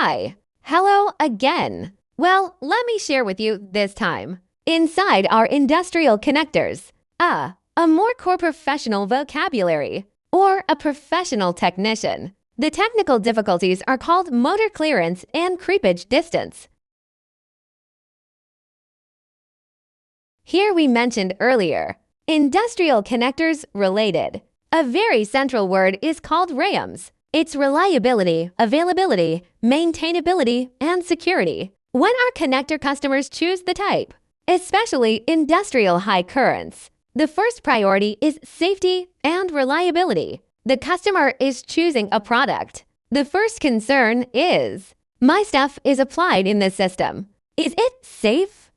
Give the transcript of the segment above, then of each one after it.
Hi, hello again. Well, let me share with you this time. Inside are industrial connectors, a more core professional vocabulary, or a professional technician. The technical difficulties are called motor clearance and creepage distance. Here we mentioned earlier, industrial connectors related. A very central word is called RAMs. It's reliability, availability, maintainability, and security. When our connector customers choose the type, especially industrial high currents, the first priority is safety and reliability. The customer is choosing a product. The first concern is, my stuff is applied in this system. Is it safe?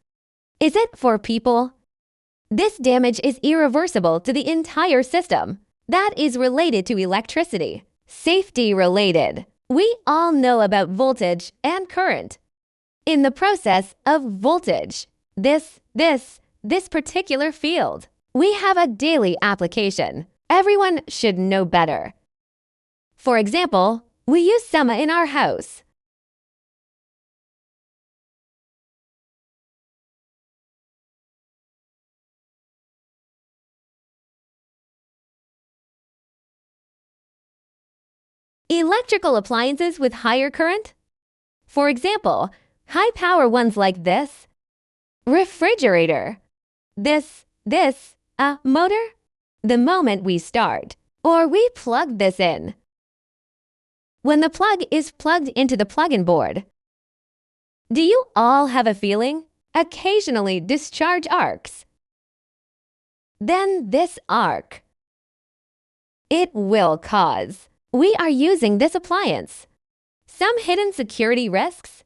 Is it for people? This damage is irreversible to the entire system. That is related to electricity. Safety related. We all know about voltage and current. In the process of voltage, this particular field, we have a daily application. Everyone should know better. For example, we use summa in our house. Electrical appliances with higher current? For example, high-power ones like this. Refrigerator. This, motor? The moment we start, or we plug this in. When the plug is plugged into the plug-in board. Do you all have a feeling? Occasionally discharge arcs. Then this arc. It will cause. We are using this appliance. Some hidden security risks?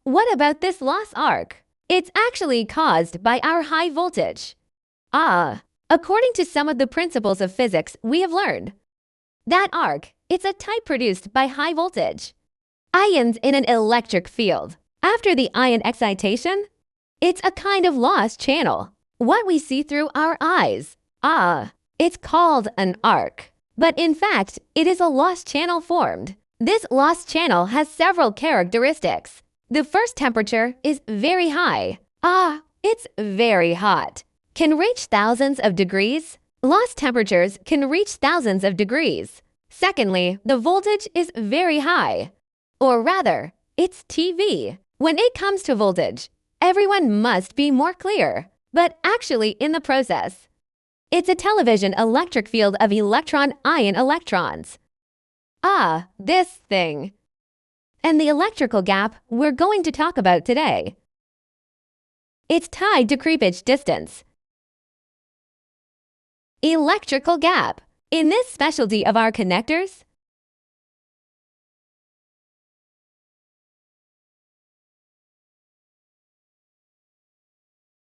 What about this lost arc? It's actually caused by our high voltage. According to some of the principles of physics we have learned, that arc, it's a type produced by high voltage. Ions in an electric field. After the ion excitation, it's a kind of lost channel. What we see through our eyes. It's called an arc. But in fact, it is a lost channel formed. This lost channel has several characteristics. The first temperature is very high. It's very hot. Can reach thousands of degrees. Lost temperatures can reach thousands of degrees. Secondly, the voltage is very high. Or rather, it's TV. When it comes to voltage, everyone must be more clear. But actually in the process, it's a television electric field of electron-ion electrons. This thing. And the electrical gap we're going to talk about today. It's tied to creepage distance. Electrical gap. In this specialty of our connectors,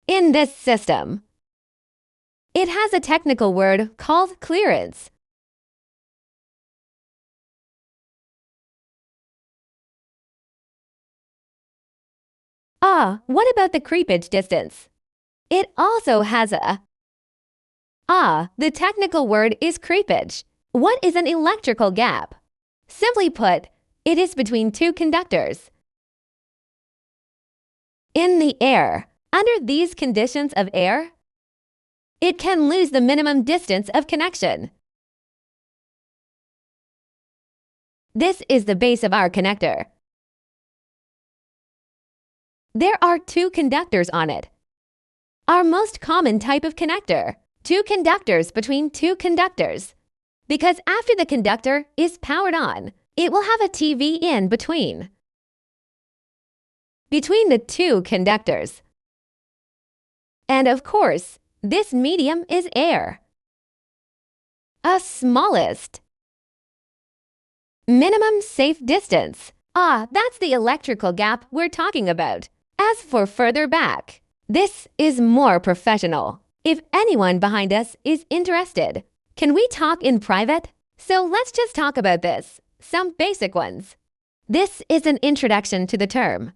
in this system, it has a technical word called clearance. What about the creepage distance? It also has a. The technical word is creepage. What is an electrical gap? Simply put, it is between two conductors. In the air, under these conditions of air, it can lose the minimum distance of connection. This is the base of our connector. There are two conductors on it. Our most common type of connector. Two conductors between two conductors. Because after the conductor is powered on, it will have a TV in between. Between the two conductors. And of course, this medium is air. A smallest. Minimum safe distance. That's the electrical gap we're talking about. As for further back, this is more professional. If anyone behind us is interested, can we talk in private? So let's just talk about this, some basic ones. This is an introduction to the term.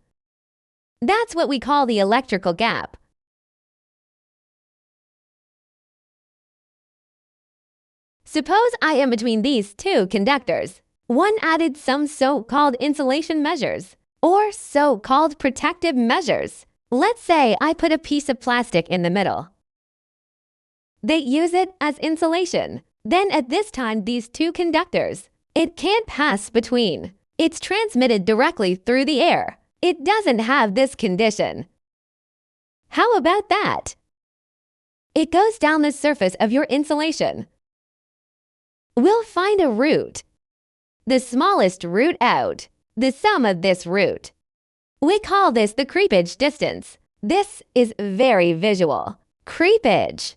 That's what we call the electrical gap. Suppose I am between these two conductors. One added some so-called insulation measures, or so-called protective measures. Let's say I put a piece of plastic in the middle. They use it as insulation. Then at this time, these two conductors, it can't pass between. It's transmitted directly through the air. It doesn't have this condition. How about that? It goes down the surface of your insulation. We'll find a root. The smallest root out, the sum of this root. We call this the creepage distance. This is very visual. Creepage.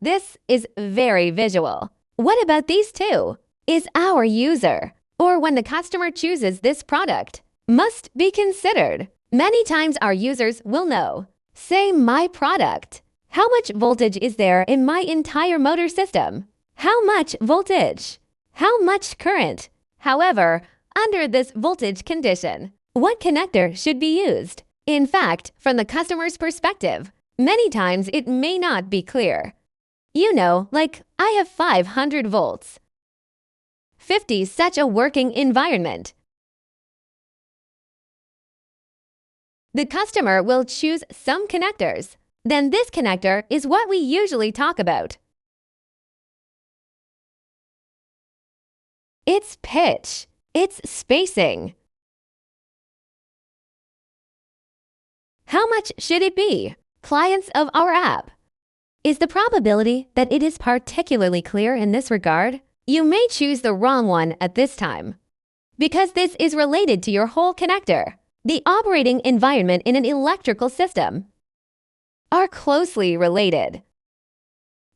This is very visual. What about these two? Is our user, or when the customer chooses this product, must be considered. Many times our users will know. Say my product. How much voltage is there in my entire motor system? How much voltage? How much current? However, under this voltage condition, what connector should be used? In fact, from the customer's perspective, many times it may not be clear. You know, like I have 500 volts. 50 such a working environment. The customer will choose some connectors. Then this connector is what we usually talk about. It's pitch. It's spacing. How much should it be? Clients of our app. Is the probability that it is particularly clear in this regard? You may choose the wrong one at this time, because this is related to your whole connector. The operating environment in an electrical system are closely related.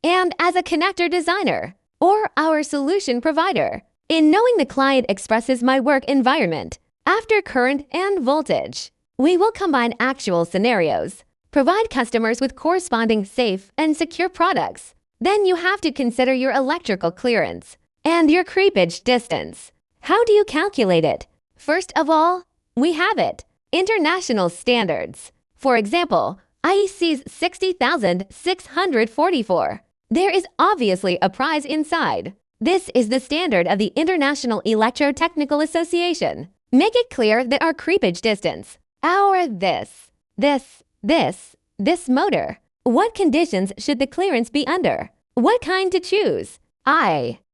And as a connector designer or our solution provider, in knowing the client expresses my work environment after current and voltage, we will combine actual scenarios, provide customers with corresponding safe and secure products. Then you have to consider your electrical clearance and your creepage distance. How do you calculate it? First of all, we have it. International standards. For example, IEC's 60,644. There is obviously a prize inside. This is the standard of the International Electrotechnical Association. Make it clear that our creepage distance, our this motor. What conditions should the clearance be under? What kind to choose?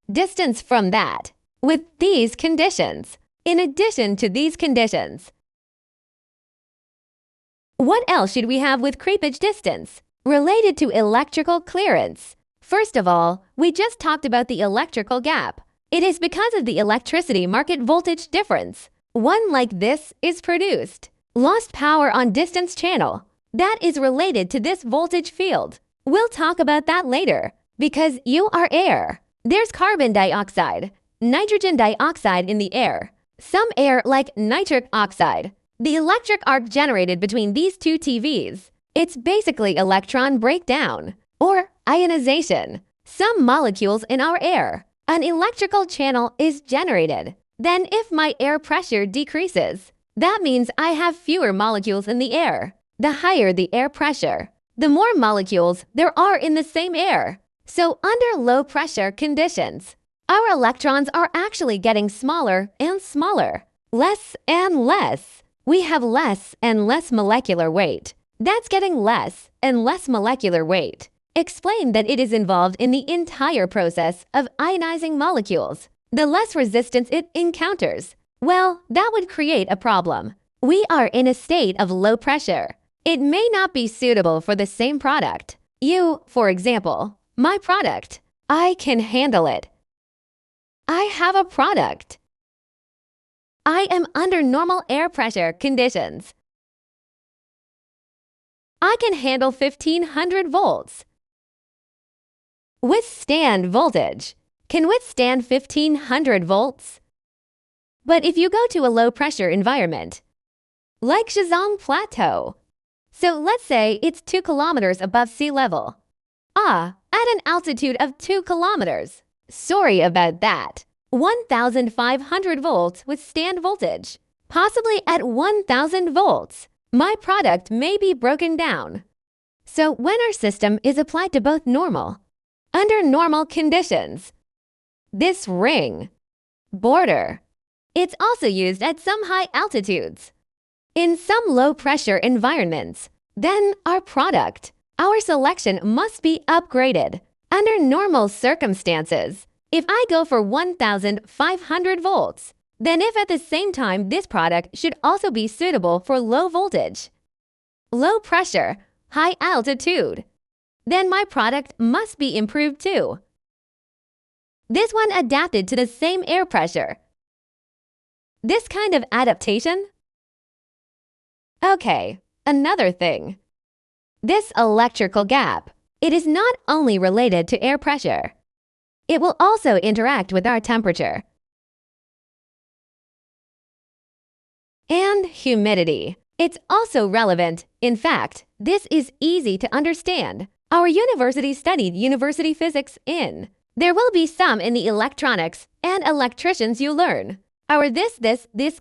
Distance from that. With these conditions. In addition to these conditions. What else should we have with creepage distance? Related to electrical clearance. First of all, we just talked about the electrical gap. It is because of the electricity market voltage difference. One like this is produced. Lost power on distance channel. That is related to this voltage field. We'll talk about that later. Because you are air. There's carbon dioxide, nitrogen dioxide in the air. Some air like nitric oxide. The electric arc generated between these two TVs. It's basically electron breakdown or ionization. Some molecules in our air. An electrical channel is generated. Then if my air pressure decreases, that means I have fewer molecules in the air. The higher the air pressure, the more molecules there are in the same air. So under low pressure conditions, our electrons are actually getting smaller and smaller, less and less. We have less and less molecular weight. That's getting less and less molecular weight. Explain that it is involved in the entire process of ionizing molecules. The less resistance it encounters, well, that would create a problem. We are in a state of low pressure. It may not be suitable for the same product. You, for example, my product, I can handle it. I have a product. I am under normal air pressure conditions. I can handle 1500 volts. Withstand voltage. Can withstand 1500 volts. But if you go to a low pressure environment, like Shizong Plateau, so let's say it's 2 kilometers above sea level. At an altitude of 2 kilometers. Sorry about that. 1,500 volts withstand voltage. Possibly at 1,000 volts. my product may be broken down. So when our system is applied to both under normal conditions, this ring, border, it's also used at some high altitudes. In some low-pressure environments, then our selection must be upgraded. Under normal circumstances, if I go for 1,500 volts, then if at the same time this product should also be suitable for low voltage, low pressure, high altitude, then my product must be improved too. This one adapted to the same air pressure. This kind of adaptation? Okay, another thing. This electrical gap, it is not only related to air pressure. It will also interact with our temperature and humidity. It's also relevant. In fact, this is easy to understand. Our university studied university physics in. There will be some in the electronics and electricians you learn. Our this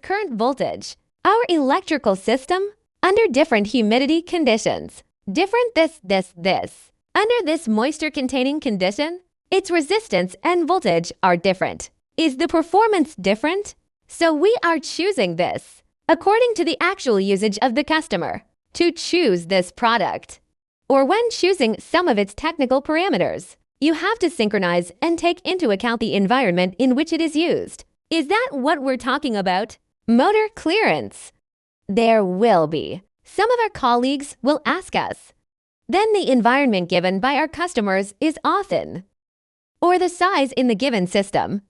current voltage. Our electrical system under different humidity conditions. Different this. Under this moisture-containing condition, its resistance and voltage are different. Is the performance different? So we are choosing this according to the actual usage of the customer to choose this product. Or when choosing some of its technical parameters, you have to synchronize and take into account the environment in which it is used. Is that what we're talking about? Motor clearance. There will be. Some of our colleagues will ask us. Then the environment given by our customers is often, or the size in the given system,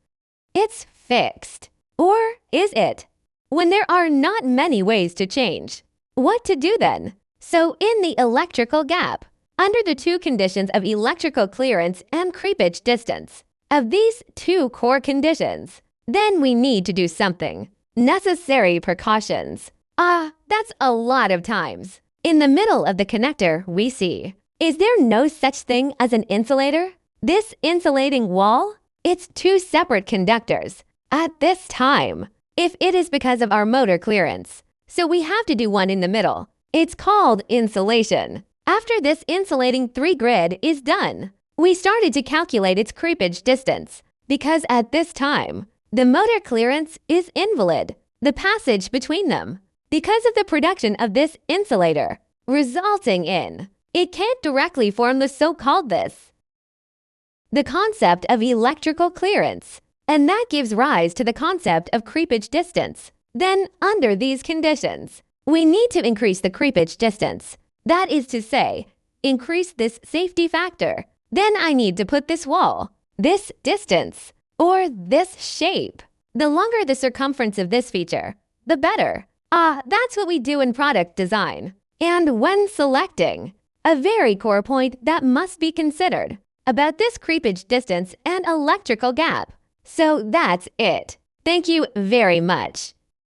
it's fixed. Or is it? When there are not many ways to change. What to do then? So in the electrical gap, under the two conditions of electrical clearance and creepage distance, of these two core conditions, then we need to do something. Necessary precautions. That's a lot of times. In the middle of the connector, we see. Is there no such thing as an insulator? This insulating wall? It's two separate conductors. At this time, if it is because of our motor clearance. So we have to do one in the middle. It's called insulation. After this insulating 3 grid is done, we started to calculate its creepage distance because at this time, the motor clearance is invalid, the passage between them, because of the production of this insulator, resulting in, it can't directly form the so-called the concept of electrical clearance, and that gives rise to the concept of creepage distance. Then, under these conditions, we need to increase the creepage distance. That is to say, increase this safety factor. Then I need to put this wall, this distance, or this shape. The longer the circumference of this feature, the better. That's what we do in product design. And when selecting, a very core point that must be considered about this creepage distance and electrical gap. So that's it. Thank you very much.